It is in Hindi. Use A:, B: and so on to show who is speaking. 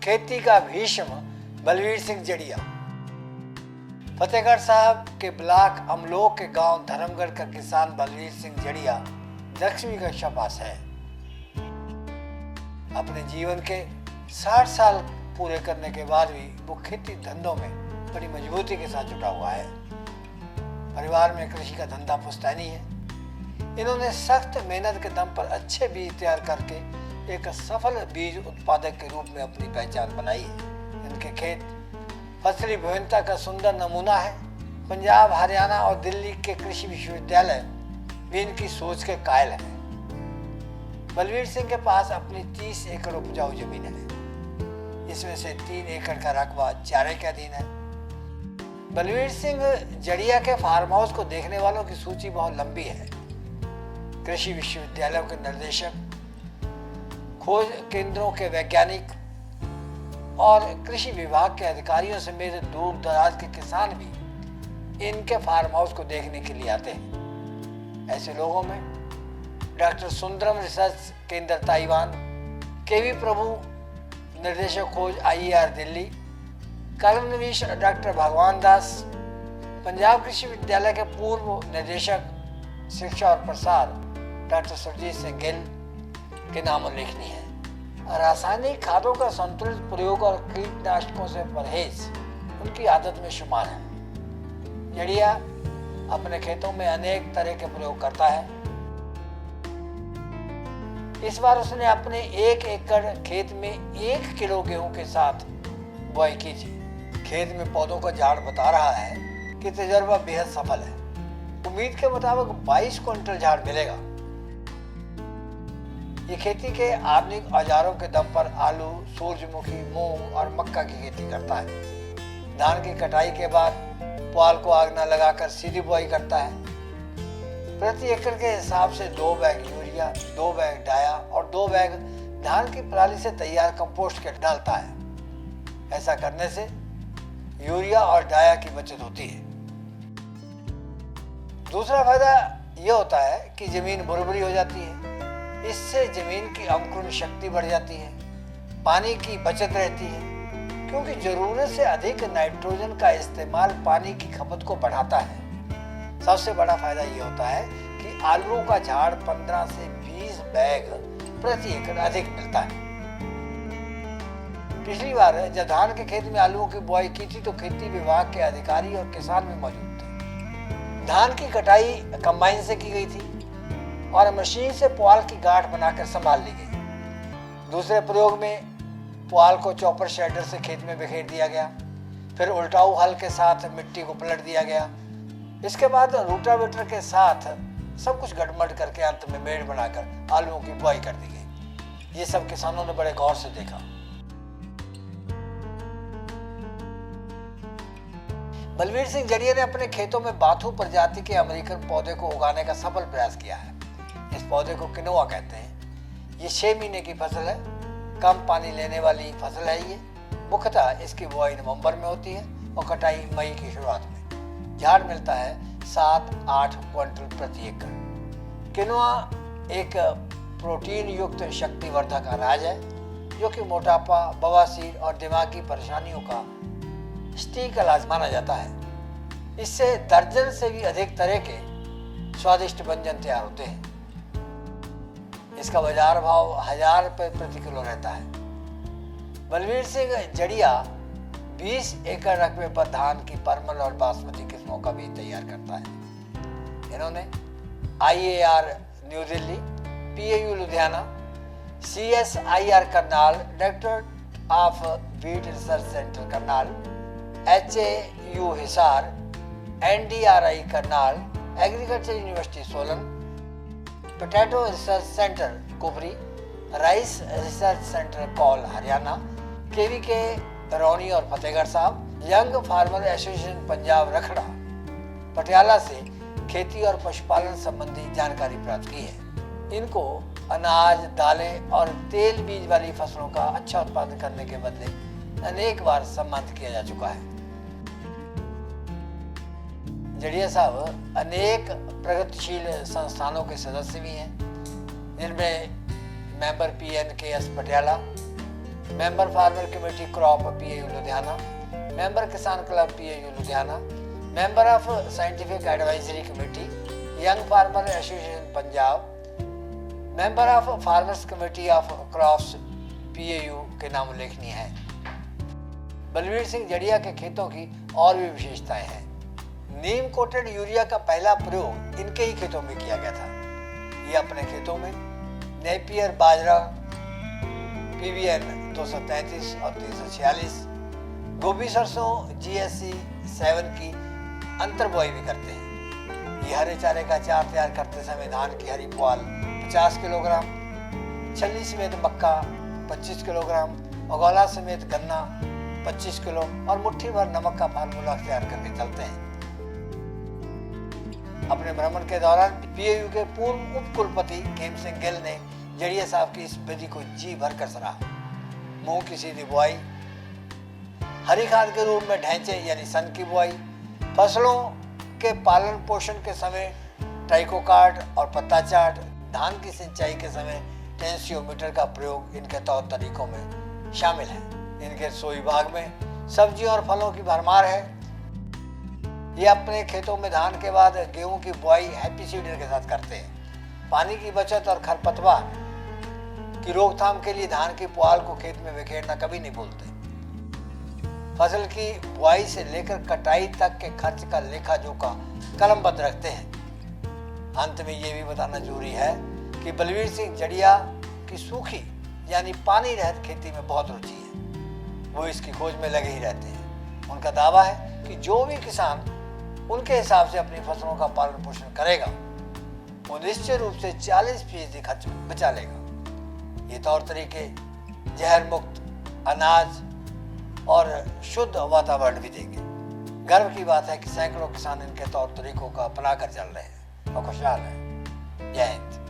A: खेती का भीष्म बलवीर सिंह जड़िया। फतेहगढ़ साहब के ब्लॉक अमलोक के गांव धर्मगढ़ का किसान बलवीर सिंह जड़िया 10वीं कक्षा पास है। अपने जीवन के 60 साल पूरे करने के बाद भी वो खेती धंधों में बड़ी मजबूती के साथ जुटा हुआ है। परिवार में कृषि का धंधा पुश्तैनी है। इन्होंने सख्त मेहनत के दम पर अच्छे बीज तैयार करके एक सफल बीज उत्पादक के रूप में अपनी पहचान बनाई है। इनके खेत फसली विभिन्नता का सुंदर नमूना है। पंजाब, हरियाणा और दिल्ली के कृषि विश्वविद्यालय भी इनकी सोच के कायल हैं। बलवीर सिंह के पास अपनी 30 एकड़ उपजाऊ जमीन है। इसमें से 3 एकड़ का रकबा चारे के अधीन है। बलवीर सिंह जड़िया के फार्म हाउस को देखने वालों की सूची बहुत लंबी है। कृषि विश्वविद्यालयों के निर्देशक, खोज केंद्रों के वैज्ञानिक और कृषि विभाग के अधिकारियों समेत दूर दराज के किसान भी इनके फार्म हाउस को देखने के लिए आते हैं। ऐसे लोगों में डॉक्टर सुंदरम रिसर्च केंद्र ताइवान, केवी प्रभु निर्देशक खोज IIR दिल्ली, कलमनवीश डॉक्टर भगवान दास, पंजाब कृषि विश्वविद्यालय के पूर्व निर्देशक शिक्षा और प्रसार डॉक्टर सुरजीत सिंह गिल के नाम उल्लेखनीय है। रासायनिक खादों का संतुलित प्रयोग और कीटनाशकों से परहेज उनकी आदत में शुमार है। जड़िया अपने खेतों में अनेक तरह के प्रयोग करता है। इस बार उसने अपने 1 एकड़ खेत में 1 किलो गेहूं के साथ बुआई की थी। खेत में पौधों का झाड़ बता रहा है कि तजर्बा बेहद सफल है। उम्मीद के मुताबिक 22 क्विंटल झाड़ मिलेगा। ये खेती के आधुनिक औजारों के दम पर आलू, सूरजमुखी, मूंग और मक्का की खेती करता है। धान की कटाई के बाद पुआल को आग न लगाकर सीधी बुआई करता है। प्रति एकड़ के हिसाब से 2 बैग यूरिया, 2 बैग डाया और 2 बैग धान की पराली से तैयार कंपोस्ट के डालता है। ऐसा करने से यूरिया और डाया की बचत होती है। दूसरा फायदा यह होता है कि जमीन भुरभुरी हो जाती है। इससे जमीन की अंकुरण शक्ति बढ़ जाती है। पानी की बचत रहती है, क्योंकि जरूरत से अधिक नाइट्रोजन का इस्तेमाल पानी की खपत को बढ़ाता है। सबसे बड़ा फायदा ये होता है कि आलूओं का झाड़ 15 से 20 बैग प्रति एकड़ अधिक मिलता है। पिछली बार जब धान के खेत में आलूओं की बुआई की थी तो खेती विभाग के अधिकारी और किसान भी मौजूद थे। धान की कटाई कंबाइन से की गई थी और मशीन से पुआल की गांठ बनाकर संभाल ली गई। दूसरे प्रयोग में पुआल को चॉपर शेडर से खेत में बिखेर दिया गया। फिर उल्टाऊ हल के साथ मिट्टी को पलट दिया गया। इसके बाद रूटावेटर के साथ सब कुछ गड़मड़ करके अंत में मेड़ बनाकर आलूओं की बुआई कर दी गई। ये सब किसानों ने बड़े गौर से देखा। बलवीर सिंह जड़िया ने अपने खेतों में बाथू प्रजाति के अमेरिकन पौधे को उगाने का सफल प्रयास किया है। इस पौधे को किनोआ कहते हैं। ये 6 महीने की फसल है। कम पानी लेने वाली फसल है। ये मुख्यतः इसकी बुआई नवंबर में होती है और कटाई मई की शुरुआत में। झाड़ मिलता है 7-8 क्विंटल प्रति एकड़। किनोआ एक प्रोटीन युक्त शक्तिवर्धक अनाज है जो कि मोटापा, बवासीर और दिमागी परेशानियों का सटीक इलाज माना जाता है। इससे दर्जन से भी अधिक तरह के स्वादिष्ट व्यंजन तैयार होते हैं। इसका बाजार भाव 1000 रुपये प्रति किलो रहता है। बलवीर सिंह जड़िया 20 एकड़ रकबे पर धान की परमल और बासमती किस्मों का बीज तैयार करता है। इन्होंने IIR new Delhi, PAU Ludhiana, CSIR Karnal, directorate of wheat research centre Karnal, HAU Hisar, NDRI Karnal, agriculture university Solan, potato research centre Kufri, rice research centre Kaul Haryana, KVK Rauni और Fatehgarh Sahib, young farmer association Punjab Rakhra Patiala से खेती और पशुपालन संबंधी जानकारी प्राप्त की है। इनको अनाज, दालें और तेल बीज वाली फसलों का अच्छा उत्पादन करने के बदले अनेक बार सम्मानित किया जा चुका है। जड़िया साहब अनेक प्रगतिशील संस्थानों के सदस्य भी हैं, जिनमें member PNKS Patiala, member farmer committee crop PAU Ludhiana, member किसान club PAU Ludhiana, member of scientific advisory committee, young farmer association Punjab, member of farmers committee of crops PAU के नाम उल्लेखनीय है। बलवीर सिंह जड़िया के खेतों की और भी विशेषताएं हैं। नीम कोटेड यूरिया का पहला प्रयोग इनके ही खेतों में किया गया था। ये अपने खेतों में नेपियर बाजरा PBN 233 और 346, गोभी सरसों GSC 7 की अंतर बुआई भी करते हैं। ये हरे चारे का चार तैयार करते समय धान की हरी पुआल 50 किलोग्राम, छल्ली समेत मक्का 25 किलोग्राम, उगौला समेत गन्ना 25 किलो और मुट्ठी भर नमक का फार्मूला तैयार करके चलते हैं। अपने भ्रमण के दौरान PAU के पूर्व उप कुलपति खेम सिंह गिल ने जड़िया साहब की इस विधि को जी भर कर सराहा। मूंग की सीधी बुआई, हरी खाद के रूप में ढैंचे यानी सन की बुआई, फसलों के पालन पोषण के समय ट्राइकोकार्ड और पत्ता चाट, धान की सिंचाई के समय टेंसियोमीटर का प्रयोग इनके तौर तरीकों में शामिल है। इनके रसोई भाग में सब्जियों और फलों की भरमार है। ये अपने खेतों में धान के बाद गेहूं की बुआई हैप्पी सीडर के साथ करते हैं। पानी की बचत और खरपतवार की रोकथाम के लिए धान की पुआल को खेत में बिखेरना कभी नहीं भूलते। फसल की बुआई से लेकर कटाई तक के खर्च का लेखा जोखा कलमबद्ध रखते हैं। अंत में ये भी बताना जरूरी है कि बलवीर सिंह जड़िया की सूखी यानी पानी रहित खेती में बहुत रुचि है। वो इसकी खोज में लगे ही रहते हैं। उनका दावा है कि जो भी किसान उनके हिसाब से अपनी फसलों का पालन पोषण करेगा वो निश्चित रूप से 40% खर्च बचा लेगा। ये तौर तरीके जहर मुक्त अनाज और शुद्ध वातावरण भी देंगे। गर्व की बात है कि सैकड़ों किसान इनके तौर तरीकों का अपना कर चल रहे हैं और खुशहाल हैं। जय हिंद।